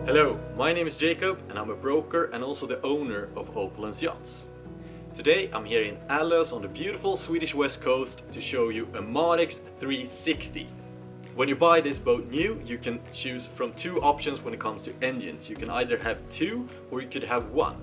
Hello, my name is Jacob and I'm a broker and also the owner of Opulence Yachts. Today I'm here in Allös on the beautiful Swedish west coast to show you a Marex 360. When you buy this boat new, you can choose from two options when it comes to engines. You can either have two or you could have one.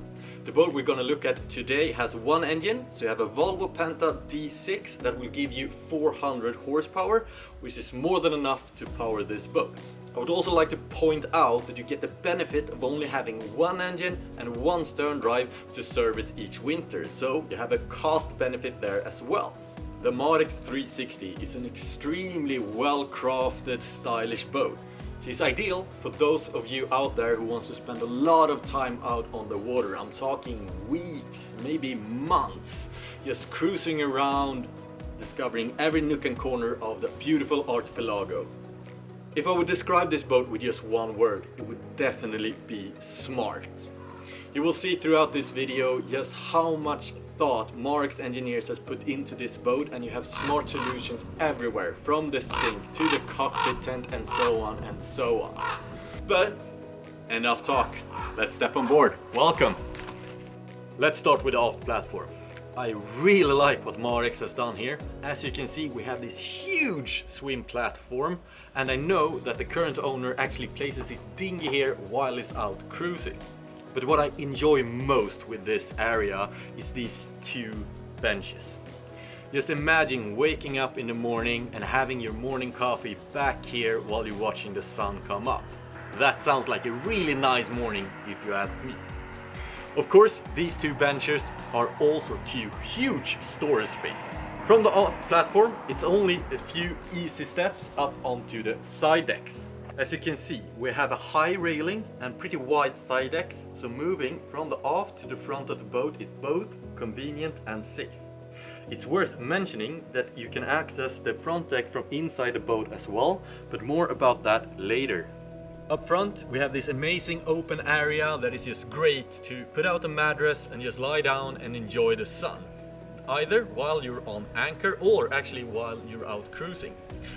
The boat we're going to look at today has one engine, so you have a Volvo Penta D6 that will give you 400 horsepower, which is more than enough to power this boat. I would also like to point out that you get the benefit of only having one engine and one stern drive to service each winter, so you have a cost benefit there as well. The Marex 360 is an extremely well-crafted, stylish boat. It's ideal for those of you out there who wants to spend a lot of time out on the water. I'm talking weeks, maybe months, just cruising around, discovering every nook and corner of the beautiful archipelago. If I would describe this boat with just one word, it would definitely be smart. You will see throughout this video just how much thought Marex engineers has put into this boat, and you have smart solutions everywhere, from the sink to the cockpit tent and so on and so on. But enough talk, let's step on board. Welcome! Let's start with the aft platform. I really like what Marex has done here. As you can see, we have this huge swim platform, and I know that the current owner actually places his dinghy here while he's out cruising. But what I enjoy most with this area is these two benches. Just imagine waking up in the morning and having your morning coffee back here while you're watching the sun come up. That sounds like a really nice morning if you ask me. Of course, these two benches are also two huge storage spaces. From the aft platform, it's only a few easy steps up onto the side decks. As you can see, we have a high railing and pretty wide side decks, so moving from the aft to the front of the boat is both convenient and safe. It's worth mentioning that you can access the front deck from inside the boat as well, but more about that later. Up front, we have this amazing open area that is just great to put out a mattress and just lie down and enjoy the sun. Either while you're on anchor or actually while you're out cruising.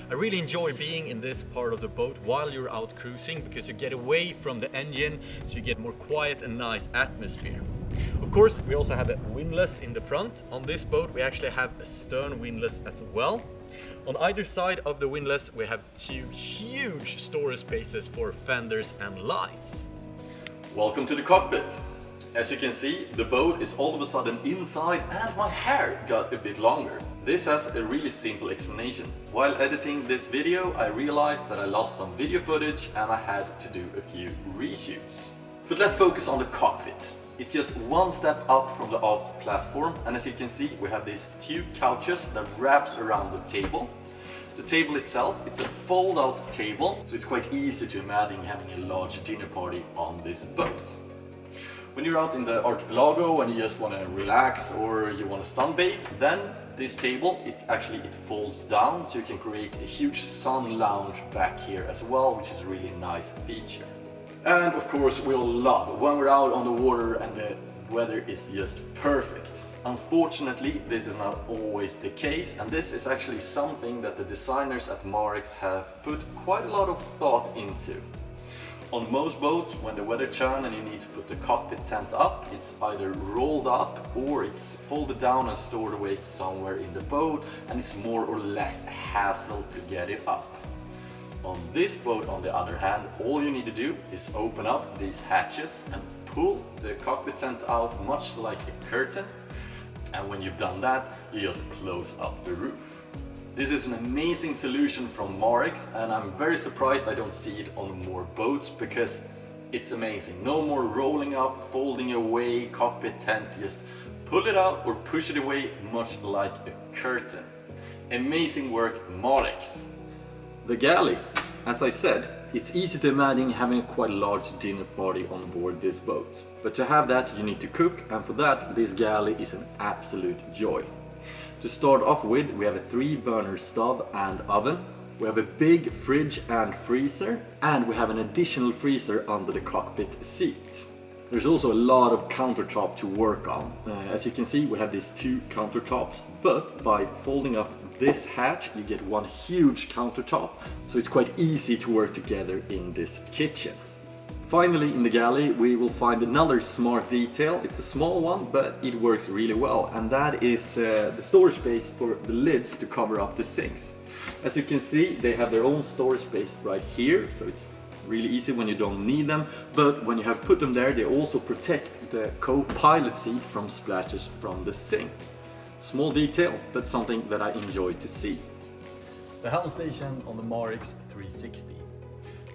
I really enjoy being in this part of the boat while you're out cruising because you get away from the engine, so you get more quiet and nice atmosphere. Of course, we also have a windlass in the front. On this boat we actually have a stern windlass as well. On either side of the windlass we have two huge storage spaces for fenders and lights. Welcome to the cockpit! As you can see, the boat is all of a sudden inside and my hair got a bit longer. This has a really simple explanation. While editing this video, I realized that I lost some video footage and I had to do a few reshoots. But let's focus on the cockpit. It's just one step up from the aft platform, and as you can see, we have these two couches that wraps around the table. The table itself, it's a fold-out table, so it's quite easy to imagine having a large dinner party on this boat. When you're out in the archipelago and you just want to relax or you want to sunbathe, then this table, it folds down, so you can create a huge sun lounge back here as well, which is a really nice feature. And of course, we all love when we're out on the water and the weather is just perfect. Unfortunately, this is not always the case, and this is actually something that the designers at Marex have put quite a lot of thought into. On most boats, when the weather turns and you need to put the cockpit tent up, it's either rolled up or it's folded down and stored away somewhere in the boat, and it's more or less a hassle to get it up. On this boat, on the other hand, all you need to do is open up these hatches and pull the cockpit tent out much like a curtain, and when you've done that, you just close up the roof. This is an amazing solution from Marex, and I'm very surprised I don't see it on more boats because it's amazing. No more rolling up, folding away cockpit tent, just pull it out or push it away much like a curtain. Amazing work, Marex! The galley, as I said, it's easy to imagine having a quite large dinner party on board this boat. But to have that you need to cook, and for that this galley is an absolute joy. To start off with, we have a 3-burner stove and oven. We have a big fridge and freezer, and we have an additional freezer under the cockpit seat. There's also a lot of countertop to work on. As you can see, we have these two countertops, but by folding up this hatch you get one huge countertop, so it's quite easy to work together in this kitchen. Finally, in the galley we will find another smart detail. It's a small one, but it works really well, and that is the storage space for the lids to cover up the sinks. As you can see, they have their own storage space right here, so it's really easy when you don't need them, but when you have put them there, they also protect the co-pilot seat from splashes from the sink. Small detail, but something that I enjoy to see. The helm station on the Marex 360.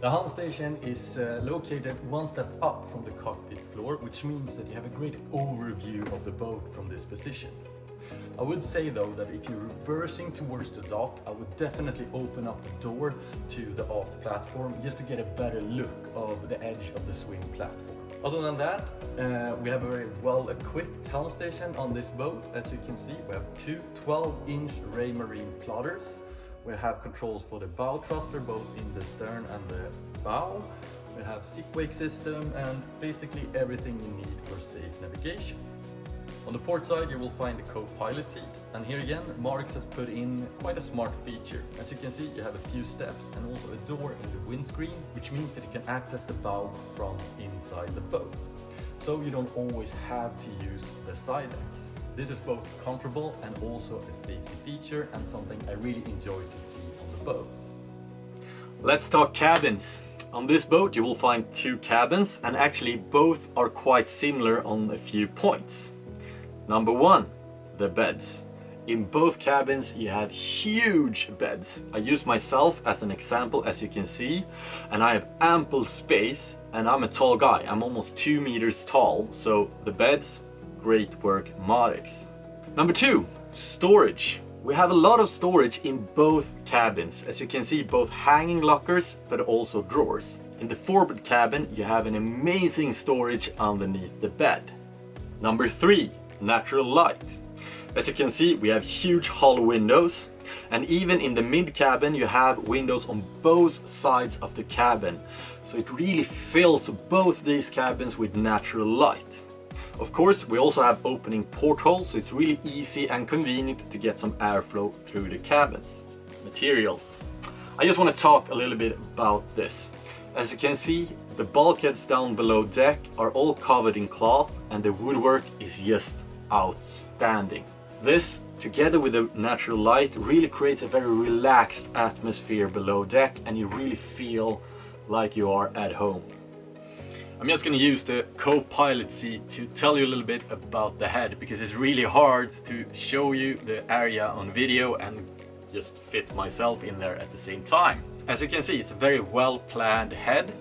The helm station is located one step up from the cockpit floor, which means that you have a great overview of the boat from this position. I would say though that if you're reversing towards the dock, I would definitely open up the door to the aft platform just to get a better look of the edge of the swing platform. Other than that, we have a very well equipped helm station on this boat. As you can see, we have two 12-inch Ray Marine plotters. We have controls for the bow thruster both in the stern and the bow. We have seat wake system and basically everything you need for safe navigation. On the port side you will find the co-pilot seat, and here again Marex has put in quite a smart feature. As you can see, you have a few steps and also a door in the windscreen, which means that you can access the bow from inside the boat. So you don't always have to use the side decks. This is both comfortable and also a safety feature, and something I really enjoy to see on the boat. Let's talk cabins. On this boat you will find two cabins, and actually both are quite similar on a few points. Number one, the beds. In both cabins you have huge beds. I use myself as an example, as you can see, and I have ample space, and I'm a tall guy. I'm almost 2 meters tall, so the beds, great work Marex. Number two, storage. We have a lot of storage in both cabins. As you can see, both hanging lockers but also drawers. In the forward cabin you have an amazing storage underneath the bed. Number three, natural light. As you can see, we have huge hollow windows, and even in the mid cabin you have windows on both sides of the cabin, so it really fills both these cabins with natural light. Of course, we also have opening portholes, so it's really easy and convenient to get some airflow through the cabins. Materials. I just want to talk a little bit about this. As you can see, the bulkheads down below deck are all covered in cloth, and the woodwork is just outstanding. This, together with the natural light, really creates a very relaxed atmosphere below deck, and you really feel like you are at home. I'm just going to use the co-pilot seat to tell you a little bit about the head, because it's really hard to show you the area on video and just fit myself in there at the same time. As you can see, it's a very well planned head.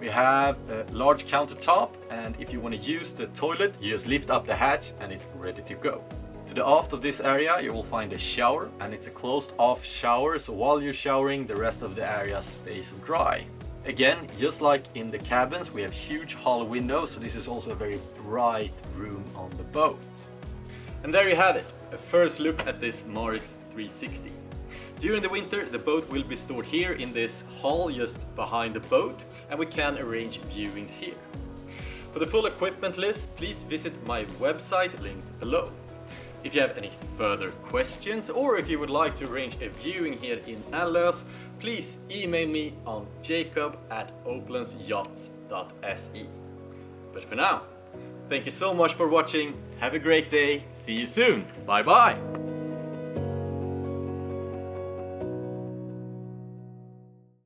We have a large countertop, and if you want to use the toilet, you just lift up the hatch and it's ready to go. To the aft of this area you will find a shower, and it's a closed off shower, so while you're showering the rest of the area stays dry. Again, just like in the cabins, we have huge hollow windows, so this is also a very bright room on the boat. And there you have it, a first look at this Marex 360. During the winter, the boat will be stored here in this hall just behind the boat, and we can arrange viewings here. For the full equipment list, please visit my website linked below. If you have any further questions, or if you would like to arrange a viewing here in Allös, please email me on jacob@oplandsyachts.se. But for now, thank you so much for watching, have a great day, see you soon, bye bye!